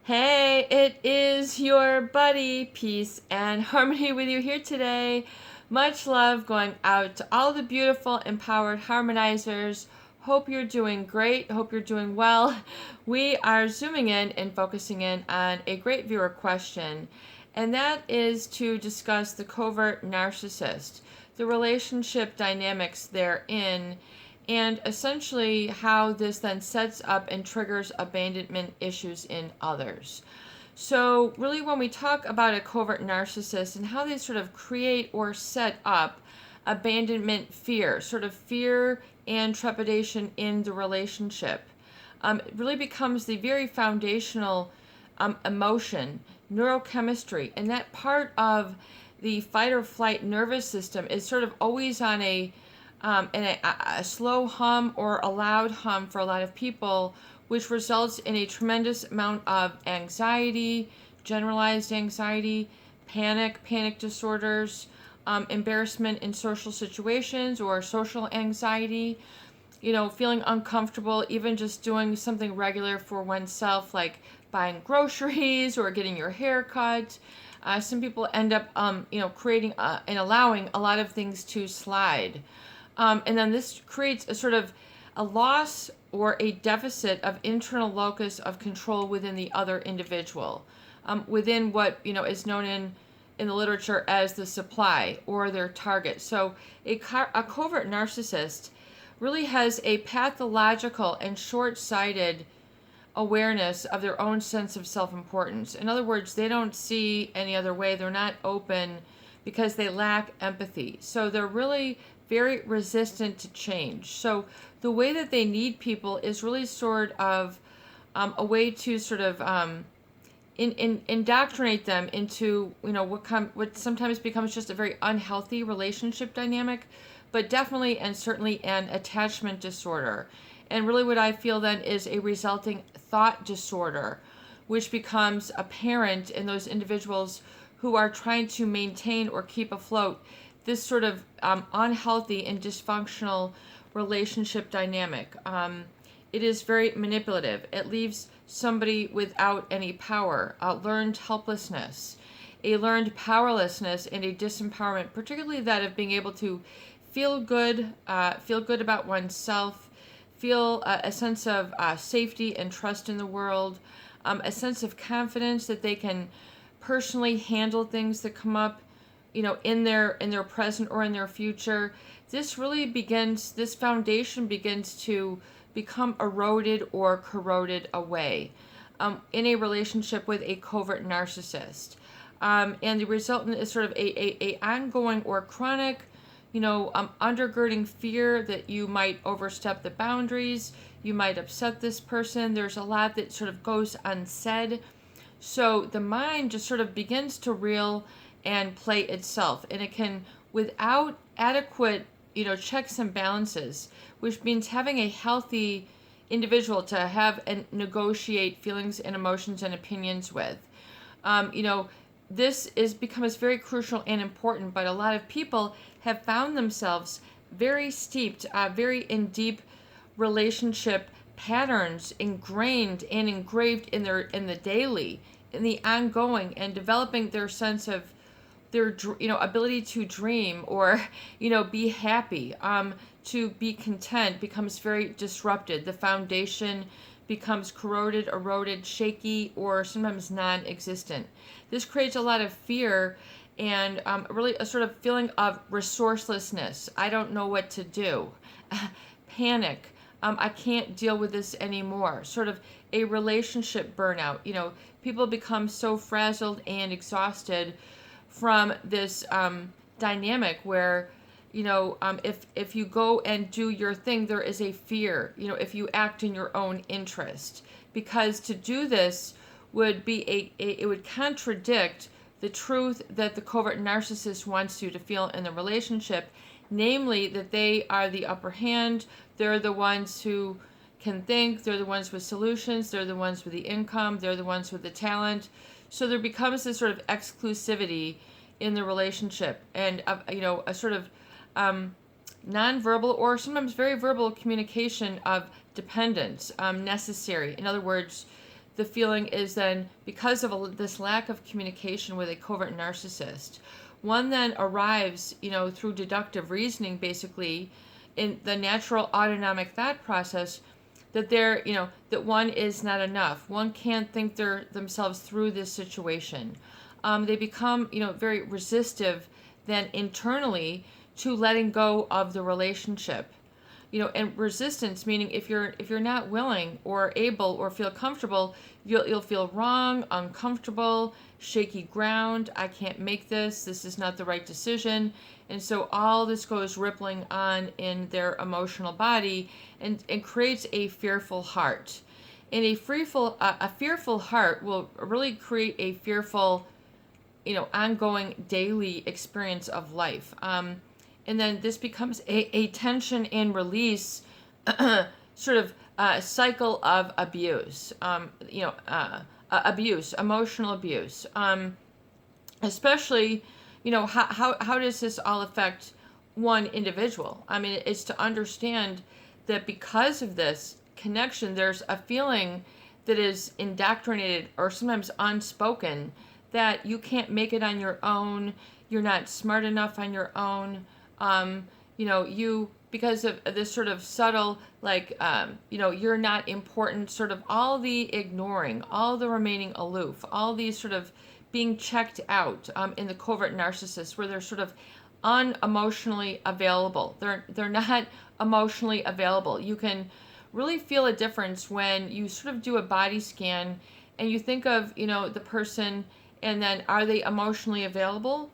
Hey, it is your buddy. Peace and harmony with you here today. Much love going out to all the beautiful, empowered harmonizers. Hope you're doing great. Hope you're doing well. We are zooming in and focusing in on a great viewer question, and that is to discuss the covert narcissist, the relationship dynamics therein, and essentially how this then sets up and triggers abandonment issues in others. So, really, when we talk about a covert narcissist and how they sort of create or set up abandonment fear, sort of fear and trepidation in the relationship, it really becomes the very foundational emotion, neurochemistry, and that part of the fight or flight nervous system is sort of always on a slow hum or a loud hum for a lot of people, which results in a tremendous amount of anxiety, generalized anxiety, panic disorders, embarrassment in social situations or social anxiety, feeling uncomfortable, even just doing something regular for oneself, like buying groceries or getting your hair cut. Some people end up, creating and allowing a lot of things to slide. And then this creates a sort of a loss or a deficit of internal locus of control within the other individual, within what is known in the literature as the supply or their target. So a covert narcissist really has a pathological and short-sighted awareness of their own sense of self-importance. In other words, they don't see any other way. They're not open because they lack empathy. So they're really very resistant to change. So the way that they need people is really sort of a way to sort of indoctrinate them into what sometimes becomes just a very unhealthy relationship dynamic, but definitely and certainly an attachment disorder. And really what I feel then is a resulting thought disorder, which becomes apparent in those individuals who are trying to maintain or keep afloat this sort of unhealthy and dysfunctional relationship dynamic. It is very manipulative. It leaves somebody without any power, learned helplessness, a learned powerlessness, and a disempowerment, particularly that of being able to feel good about oneself, feel a sense of safety and trust in the world, a sense of confidence that they can personally handle things that come up, in their present or in their future. This foundation begins to become eroded or corroded away in a relationship with a covert narcissist. And the resultant is sort of a ongoing or chronic, undergirding fear that you might overstep the boundaries, you might upset this person. There's a lot that sort of goes unsaid. So the mind just sort of begins to reel and play itself, and it can, without adequate checks and balances, which means having a healthy individual to have and negotiate feelings and emotions and opinions with. This becomes very crucial and important, but a lot of people have found themselves very steeped, very in deep relationship patterns ingrained and engraved in the daily, in the ongoing, and developing their sense of their ability to dream or be happy, to be content becomes very disrupted. The foundation becomes corroded, eroded, shaky, or sometimes non-existent. This creates a lot of fear and really a sort of feeling of resourcelessness. I don't know what to do. Panic. I can't deal with this anymore. Sort of a relationship burnout. People become so frazzled and exhausted from this dynamic where, if you go and do your thing, there is a fear, if you act in your own interest. Because to do this would be it would contradict the truth that the covert narcissist wants you to feel in the relationship, namely that they are the upper hand, they're the ones who can think, they're the ones with solutions, they're the ones with the income, they're the ones with the talent. So there becomes this sort of exclusivity in the relationship, and a sort of nonverbal or sometimes very verbal communication of dependence necessary. In other words, the feeling is then, because of this lack of communication with a covert narcissist, one then arrives, through deductive reasoning, basically, in the natural autonomic thought process, that that one is not enough. One can't think themselves through this situation. They become, very resistive then internally to letting go of the relationship. And resistance meaning if you're not willing or able or feel comfortable, you'll feel wrong, uncomfortable, shaky ground. I can't make this. This is not the right decision. And so all this goes rippling on in their emotional body and creates a fearful heart. And a fearful heart will really create a fearful, ongoing daily experience of life. And then this becomes a tension and release sort of cycle of abuse, abuse, emotional abuse. Especially, how does this all affect one individual? I mean, it's to understand that because of this connection, there's a feeling that is indoctrinated or sometimes unspoken that you can't make it on your own, you're not smart enough on your own. You, because of this sort of subtle, you're not important, sort of all the ignoring, all the remaining aloof, all these sort of being checked out, in the covert narcissist, where they're sort of unemotionally available. They're not emotionally available. You can really feel a difference when you sort of do a body scan and you think of, the person, and then are they emotionally available?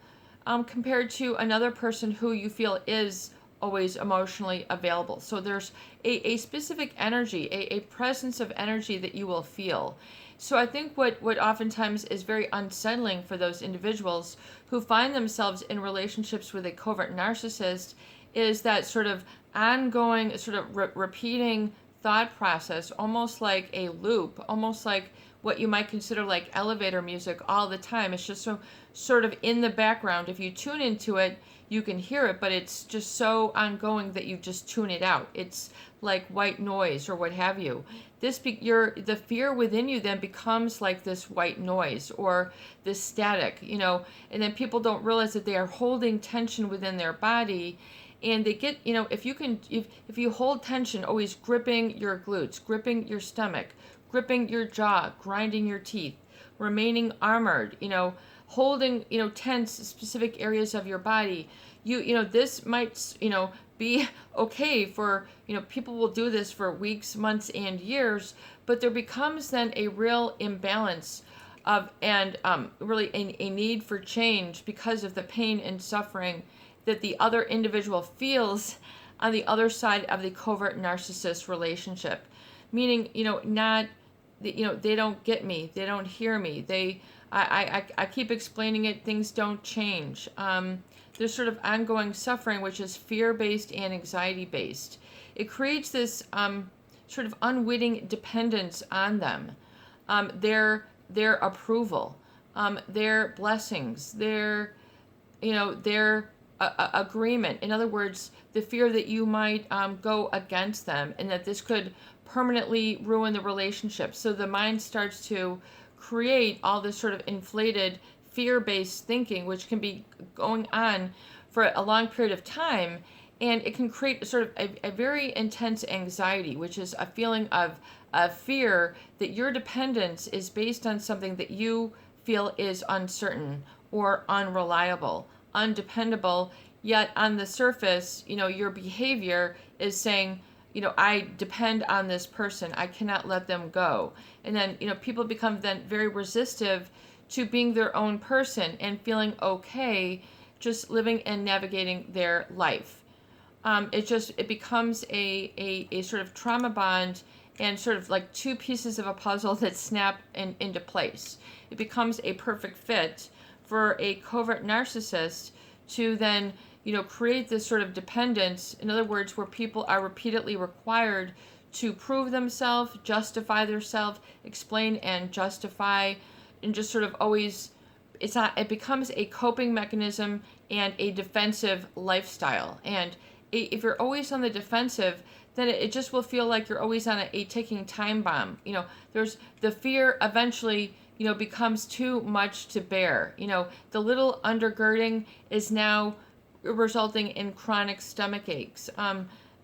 Compared to another person who you feel is always emotionally available. So there's a specific energy, a presence of energy that you will feel. So I think what oftentimes is very unsettling for those individuals who find themselves in relationships with a covert narcissist is that sort of ongoing, sort of repeating thought process, almost like a loop, almost like what you might consider like elevator music all the time. It's just so sort of in the background. If you tune into it, you can hear it, but it's just so ongoing that you just tune it out. It's like white noise or what have you. The fear within you then becomes like this white noise or this static, and then people don't realize that they are holding tension within their body. And they get, if you hold tension, always gripping your glutes, gripping your stomach, gripping your jaw, grinding your teeth, remaining armored, holding, tense specific areas of your body. This might, be okay for, people will do this for weeks, months, and years, but there becomes then a real imbalance and really a need for change because of the pain and suffering that the other individual feels on the other side of the covert narcissist relationship. Meaning, they don't get me, they don't hear me, I keep explaining it, things don't change. There's sort of ongoing suffering, which is fear-based and anxiety-based. It creates this sort of unwitting dependence on them, their approval, their blessings, their agreement. In other words, the fear that you might go against them and that this could permanently ruin the relationship. So the mind starts to create all this sort of inflated fear-based thinking, which can be going on for a long period of time, and it can create sort of a very intense anxiety, which is a feeling of fear that your dependence is based on something that you feel is uncertain or unreliable, undependable, yet on the surface, your behavior is saying, I depend on this person, I cannot let them go. And then, people become then very resistive to being their own person and feeling okay just living and navigating their life. It becomes a sort of trauma bond and sort of like two pieces of a puzzle that snap into place. It becomes a perfect fit for a covert narcissist to then, create this sort of dependence. In other words, where people are repeatedly required to prove themselves, justify themselves, explain and justify, and just sort of always, it becomes a coping mechanism and a defensive lifestyle. And if you're always on the defensive, then it just will feel like you're always on a ticking time bomb. There's the fear eventually, becomes too much to bear. The little undergirding is now resulting in chronic stomach aches,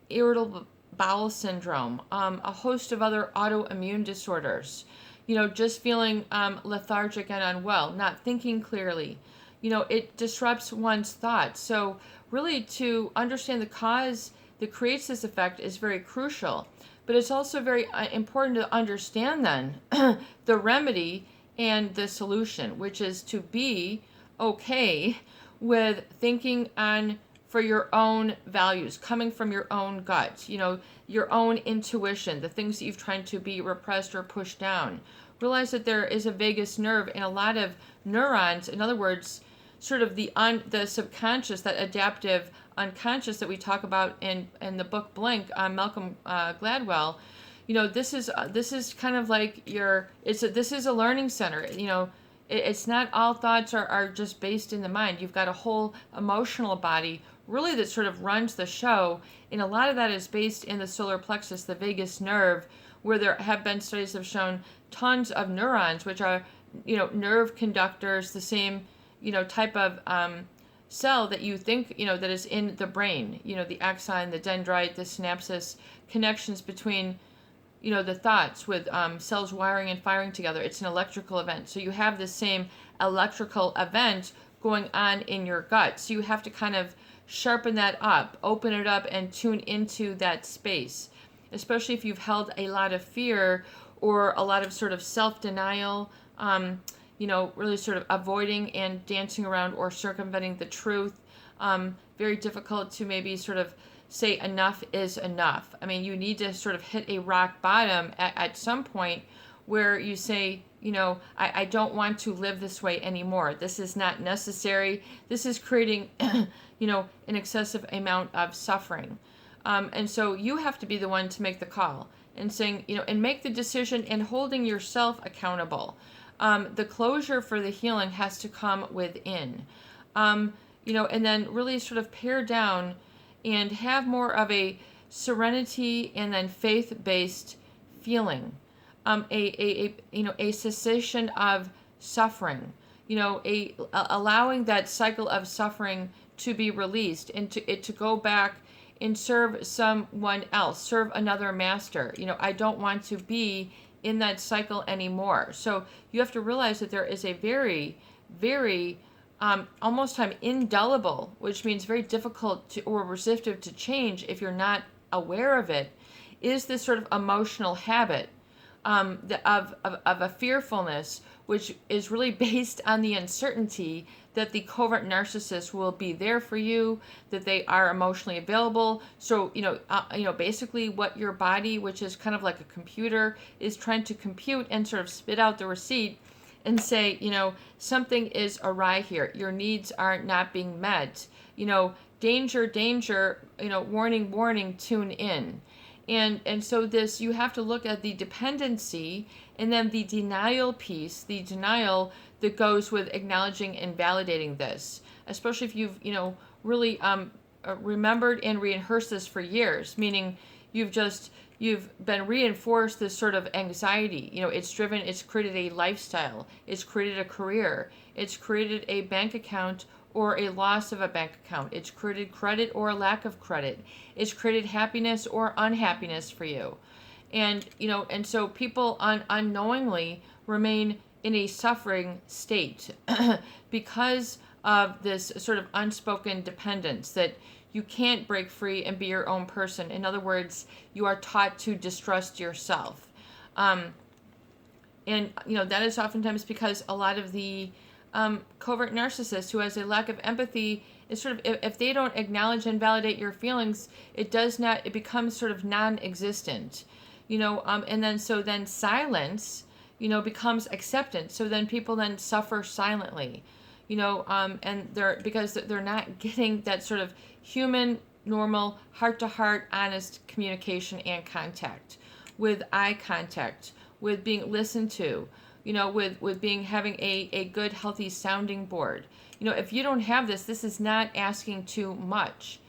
irritable bowel syndrome, a host of other autoimmune disorders, just feeling lethargic and unwell, not thinking clearly. It disrupts one's thoughts. So really, to understand the cause that creates this effect is very crucial. But it's also very important to understand then the remedy and the solution, which is to be okay with thinking on for your own values, coming from your own gut, your own intuition, the things that you've tried to be repressed or pushed down. Realize that there is a vagus nerve and a lot of neurons, in other words, sort of the subconscious, that adaptive unconscious that we talk about in the book Blink on Malcolm Gladwell. This is kind of like this is a learning center. It's not all thoughts are just based in the mind. You've got a whole emotional body really that sort of runs the show, and a lot of that is based in the solar plexus, the vagus nerve, where there have been studies that have shown tons of neurons, which are nerve conductors, the same type of cell that you think that is in the brain, the axon, the dendrite, the synapses, connections between the thoughts with cells wiring and firing together. It's an electrical event. So you have the same electrical event going on in your gut. So you have to kind of sharpen that up, open it up, and tune into that space, especially if you've held a lot of fear or a lot of sort of self-denial, really sort of avoiding and dancing around or circumventing the truth. Very difficult to maybe sort of say enough is enough. I mean, you need to sort of hit a rock bottom at some point where you say, I don't want to live this way anymore. This is not necessary. This is creating, an excessive amount of suffering. And so you have to be the one to make the call and saying, and make the decision and holding yourself accountable. The closure for the healing has to come within, and then really sort of pare down and have more of a serenity and then faith-based feeling, a cessation of suffering, allowing that cycle of suffering to be released and to go back and serve someone else, serve another master. I don't want to be in that cycle anymore. So you have to realize that there is a very, very almost time indelible, which means very difficult to or resistive to change if you're not aware of it, is this sort of emotional habit of a fearfulness, which is really based on the uncertainty that the covert narcissist will be there for you, that they are emotionally available. So, basically what your body, which is kind of like a computer, is trying to compute and sort of spit out the receipt and say, something is awry here. Your needs are not being met. Danger, danger, warning, warning, tune in. And so this, you have to look at the dependency and then the denial piece, the denial that goes with acknowledging and validating this, especially if you've, really remembered and rehearsed this for years, meaning you've been reinforced this sort of anxiety. It's created a lifestyle, it's created a career, it's created a bank account or a loss of a bank account. It's created credit or a lack of credit. It's created happiness or unhappiness for you. And, and so people unknowingly remain in a suffering state because of this sort of unspoken dependence that you can't break free and be your own person. In other words, you are taught to distrust yourself. And, that is oftentimes because a lot of the covert narcissist who has a lack of empathy is sort of, if they don't acknowledge and validate your feelings, it becomes sort of non-existent, and then silence, becomes acceptance. So then people then suffer silently, and because they're not getting that sort of human, normal, heart-to-heart, honest communication and contact, with eye contact, with being listened to, with having a good, healthy sounding board. If you don't have this is not asking too much.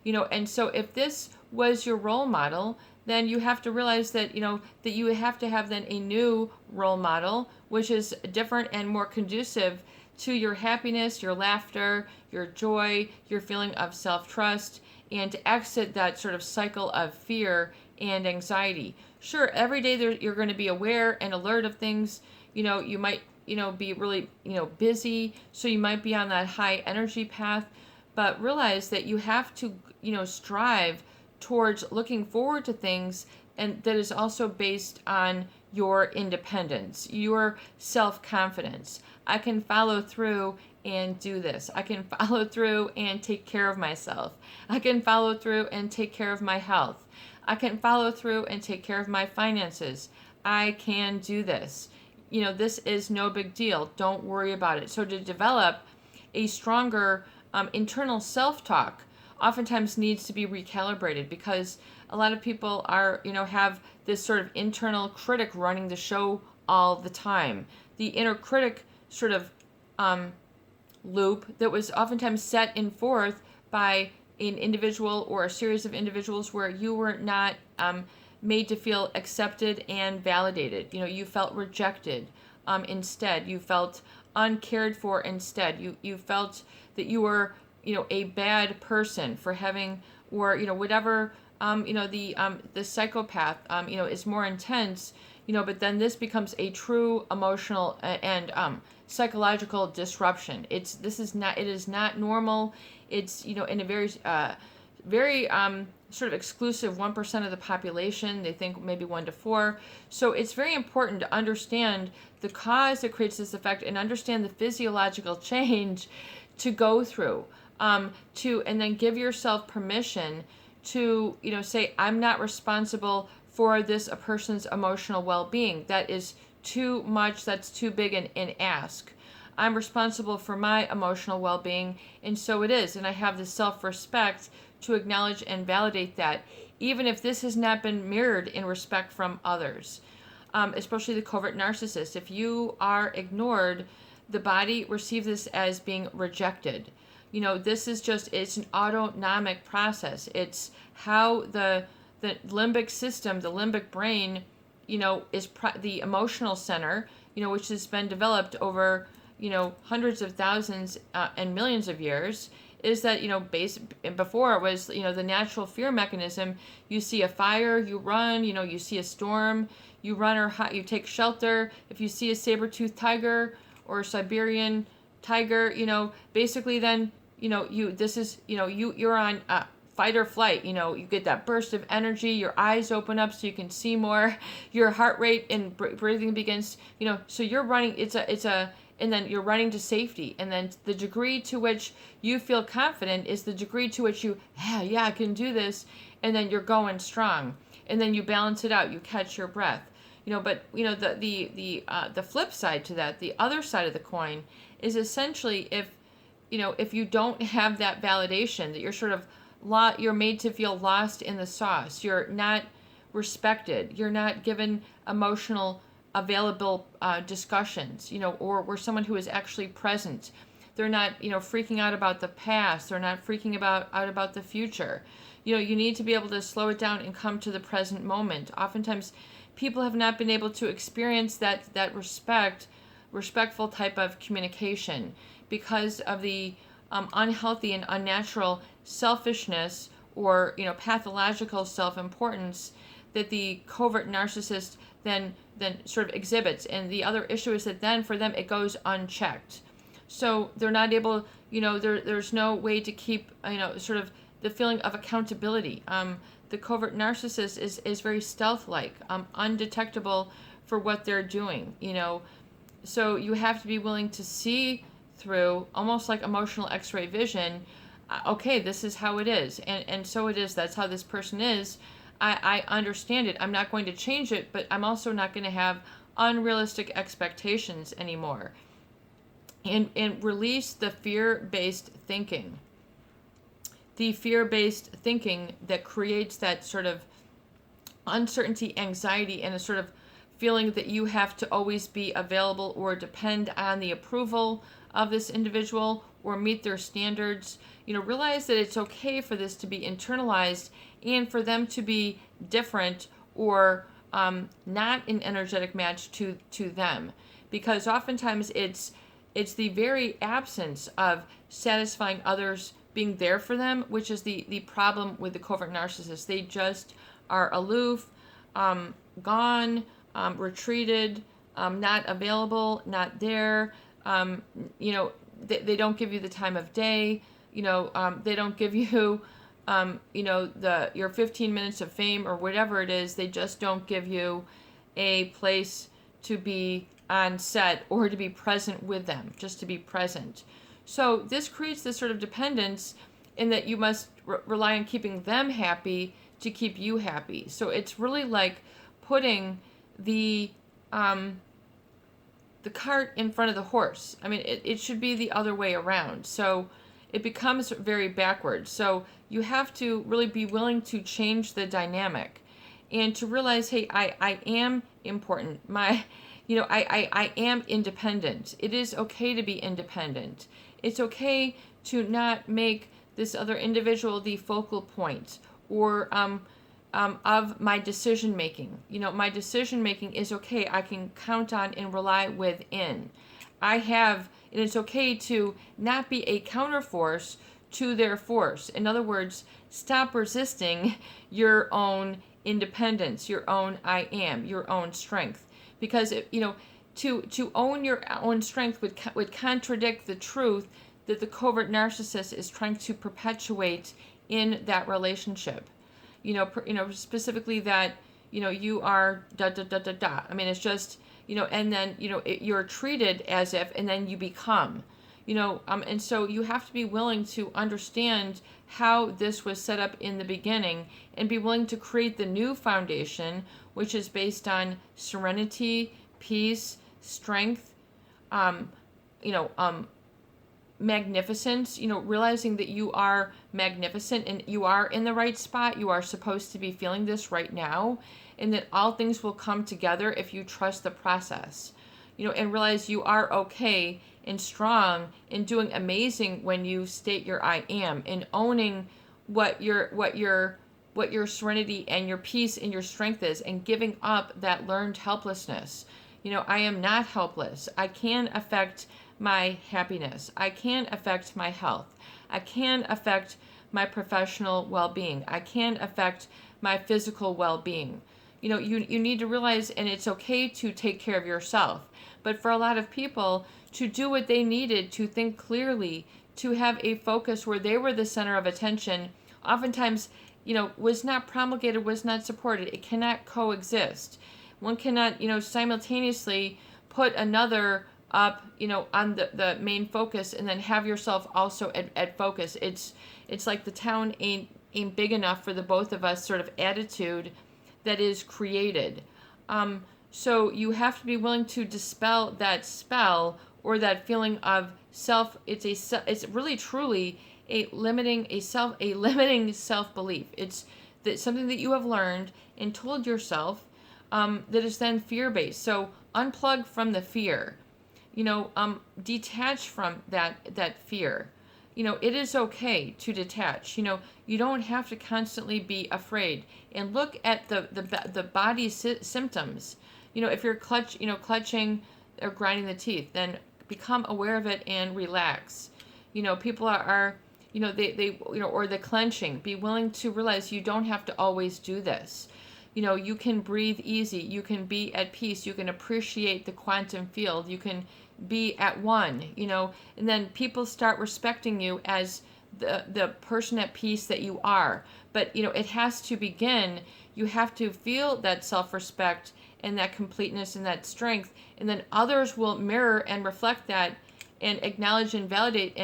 And so if this was your role model, then you have to realize that, that you have to have then a new role model, which is different and more conducive to your happiness, your laughter, your joy, your feeling of self-trust, and to exit that sort of cycle of fear and anxiety. Sure, every day you're going to be aware and alert of things. You might, be really, busy, so you might be on that high energy path, but realize that you have to, strive towards looking forward to things, and that is also based on your independence, your self-confidence. I can follow through and do this. I can follow through and take care of myself. I can follow through and take care of my health. I can follow through and take care of my finances. I can do this. This is no big deal. Don't worry about it. So to develop a stronger internal self-talk oftentimes needs to be recalibrated, because a lot of people are, have this sort of internal critic running the show all the time. The inner critic sort of loop that was oftentimes set in forth by an individual or a series of individuals where you were not made to feel accepted and validated. You felt rejected instead. You felt uncared for instead. You felt that you were, a bad person for having, or, whatever, the psychopath, is more intense, but then this becomes a true emotional and psychological disruption. It is not normal. It's, in a very sort of exclusive 1% of the population. They think maybe 1 to 4. So it's very important to understand the cause that creates this effect and understand the physiological change to go through, and then give yourself permission to, say, I'm not responsible for a person's emotional well-being. That is too much. That's too big an ask. I'm responsible for my emotional well-being, and so it is. And I have the self-respect to acknowledge and validate that, even if this has not been mirrored in respect from others, especially the covert narcissist. If you are ignored, the body receives this as being rejected. This is it's an autonomic process. It's how the limbic system, the limbic brain, is the emotional center, which has been developed over, hundreds of thousands and millions of years, is that, before it was, the natural fear mechanism. You see a fire, you run, you see a storm, you run or you take shelter. If you see a saber-toothed tiger or a Siberian tiger, basically then, you're on fight or flight. You get that burst of energy, your eyes open up so you can see more, your heart rate and breathing begins, so you're running, and then you're running to safety. And then the degree to which you feel confident is the degree to which you, yeah, I can do this. And then you're going strong. And then you balance it out. You catch your breath. But the flip side to that, the other side of the coin, is essentially if you don't have that validation, that you're sort of you're made to feel lost in the sauce. You're not respected. You're not given emotional available discussions, or we're someone who is actually present. They're not, freaking out about the past. They're not freaking out about the future. You need to be able to slow it down and come to the present moment. Oftentimes, people have not been able to experience that respectful type of communication because of the unhealthy and unnatural selfishness or, pathological self-importance that the covert narcissist then sort of exhibits. And the other issue is that then for them it goes unchecked. So they're not able, there's no way to keep, sort of the feeling of accountability. The covert narcissist is very stealth-like, undetectable for what they're doing, So you have to be willing to see through, almost like emotional x-ray vision, okay, this is how it is. And so it is. That's how this person is. I understand it. I'm not going to change it, but I'm also not going to have unrealistic expectations anymore. And release the fear-based thinking. The fear-based thinking that creates that sort of uncertainty, anxiety, and a sort of feeling that you have to always be available or depend on the approval of this individual or meet their standards. Realize that it's okay for this to be internalized and for them to be different or not an energetic match to them, because oftentimes it's the very absence of satisfying others, being there for them, which is the problem with the covert narcissist. They just are aloof, gone, retreated, not available, not there. They don't give you the time of day. They don't give you your 15 minutes of fame or whatever it is. They just don't give you a place to be on set or to be present with them, just to be present. So this creates this sort of dependence in that you must rely on keeping them happy to keep you happy. So it's really like putting the cart in front of the horse. I mean, it should be the other way around. So it becomes very backwards. So you have to really be willing to change the dynamic and to realize, hey, I am important. I am independent. It is okay to be independent. It's okay to not make this other individual the focal point or of my decision making. My decision making is okay. I can count on and rely within. And it's okay to not be a counterforce to their force. In other words, stop resisting your own independence, your own I am, your own strength. Because to own your own strength would contradict the truth that the covert narcissist is trying to perpetuate in that relationship. Specifically that you are da da da da da. I mean, it's just and then you're treated as if, and then you become. And so you have to be willing to understand how this was set up in the beginning and be willing to create the new foundation, which is based on serenity, peace, strength, magnificence, realizing that you are magnificent and you are in the right spot. You are supposed to be feeling this right now, and that all things will come together if you trust the process, and realize you are okay and strong and doing amazing when you state your I am and owning what your serenity and your peace and your strength is, and giving up that learned helplessness. I am not helpless. I can affect my happiness. I can affect my health. I can affect my professional well-being. I can affect my physical well-being. You need to realize, and it's okay to take care of yourself. But for a lot of people, to do what they needed, to think clearly, to have a focus where they were the center of attention, oftentimes, was not promulgated, was not supported. It cannot coexist. One cannot, simultaneously put another up, on the main focus and then have yourself also at focus. It's like the town ain't big enough for the both of us sort of attitude that is created. So you have to be willing to dispel that spell or that feeling of self. It's really truly a limiting self-belief. It's something that you have learned and told yourself that is then fear-based. So unplug from the fear. Detach from that fear. It is okay to detach. You don't have to constantly be afraid. And look at the body's symptoms. If you're clutching or grinding the teeth, then become aware of it and relax. People are or the clenching. Be willing to realize you don't have to always do this. You can breathe easy. You can be at peace. You can appreciate the quantum field. You can be at one, and then people start respecting you as the person at peace that you are. But, it has to begin. You have to feel that self-respect and that completeness and that strength, and then others will mirror and reflect that and acknowledge and validate,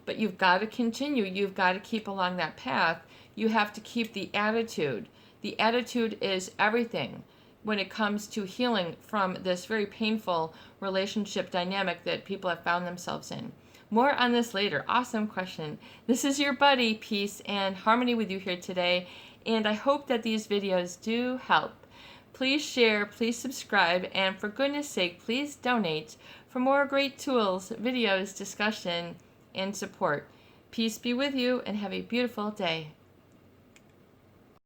but you've got to continue. You've got to keep along that path. You have to keep the attitude. The attitude is everything when it comes to healing from this very painful relationship dynamic that people have found themselves in. More on this later. Awesome question. This is your buddy, Peace and Harmony, with you here today, and I hope that these videos do help. Please share, please subscribe, and for goodness sake, please donate for more great tools, videos, discussion, and support. Peace be with you, and have a beautiful day.